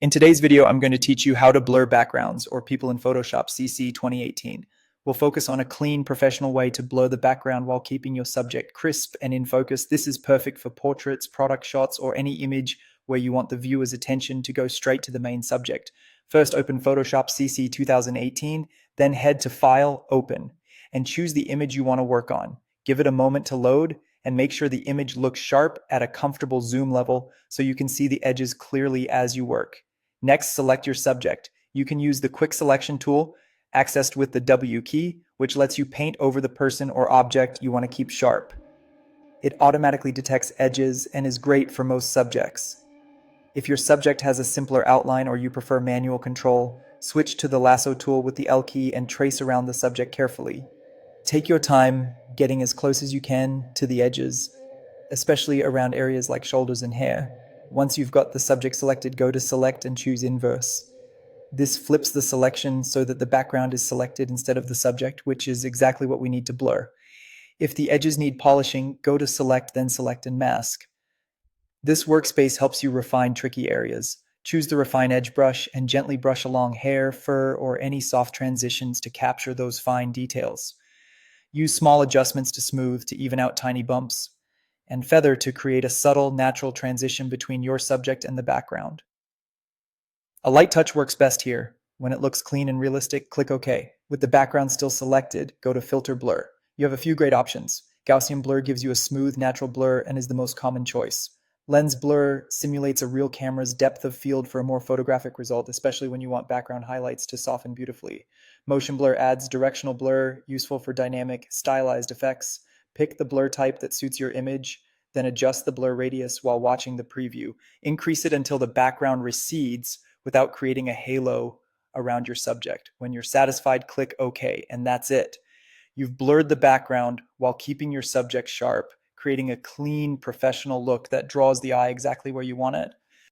In today's video, I'm going to teach you how to blur backgrounds or people in Photoshop CC 2018. We'll focus on a clean, professional way to blur the background while keeping your subject crisp and in focus. This is perfect for portraits, product shots, or any image where you want the viewer's attention to go straight to the main subject. First, open Photoshop CC 2018, then head to File, Open, and choose the image you want to work on. Give it a moment to load, and make sure the image looks sharp at a comfortable zoom level so you can see the edges clearly as you work. Next, select your subject. You can use the quick selection tool, accessed with the W key, which lets you paint over the person or object you want to keep sharp. It automatically detects edges and is great for most subjects. If your subject has a simpler outline or you prefer manual control, switch to the lasso tool with the L key and trace around the subject carefully. Take your time getting as close as you can to the edges, especially around areas like shoulders and hair. Once you've got the subject selected, go to Select and choose Inverse. This flips the selection so that the background is selected instead of the subject, which is exactly what we need to blur. If the edges need polishing, go to Select, then Select and Mask. This workspace helps you refine tricky areas. Choose the Refine Edge brush and gently brush along hair, fur, or any soft transitions to capture those fine details. Use small adjustments to smooth to even out tiny bumps, and feather to create a subtle, natural transition between your subject and the background. A light touch works best here. When it looks clean and realistic, click OK. With the background still selected, go to Filter Blur. You have a few great options. Gaussian blur gives you a smooth, natural blur and is the most common choice. Lens blur simulates a real camera's depth of field for a more photographic result, especially when you want background highlights to soften beautifully. Motion blur adds directional blur, useful for dynamic, stylized effects. Pick the blur type that suits your image, then adjust the blur radius while watching the preview. Increase it until the background recedes without creating a halo around your subject. When you're satisfied, click OK, and that's it. You've blurred the background while keeping your subject sharp, creating a clean, professional look that draws the eye exactly where you want it.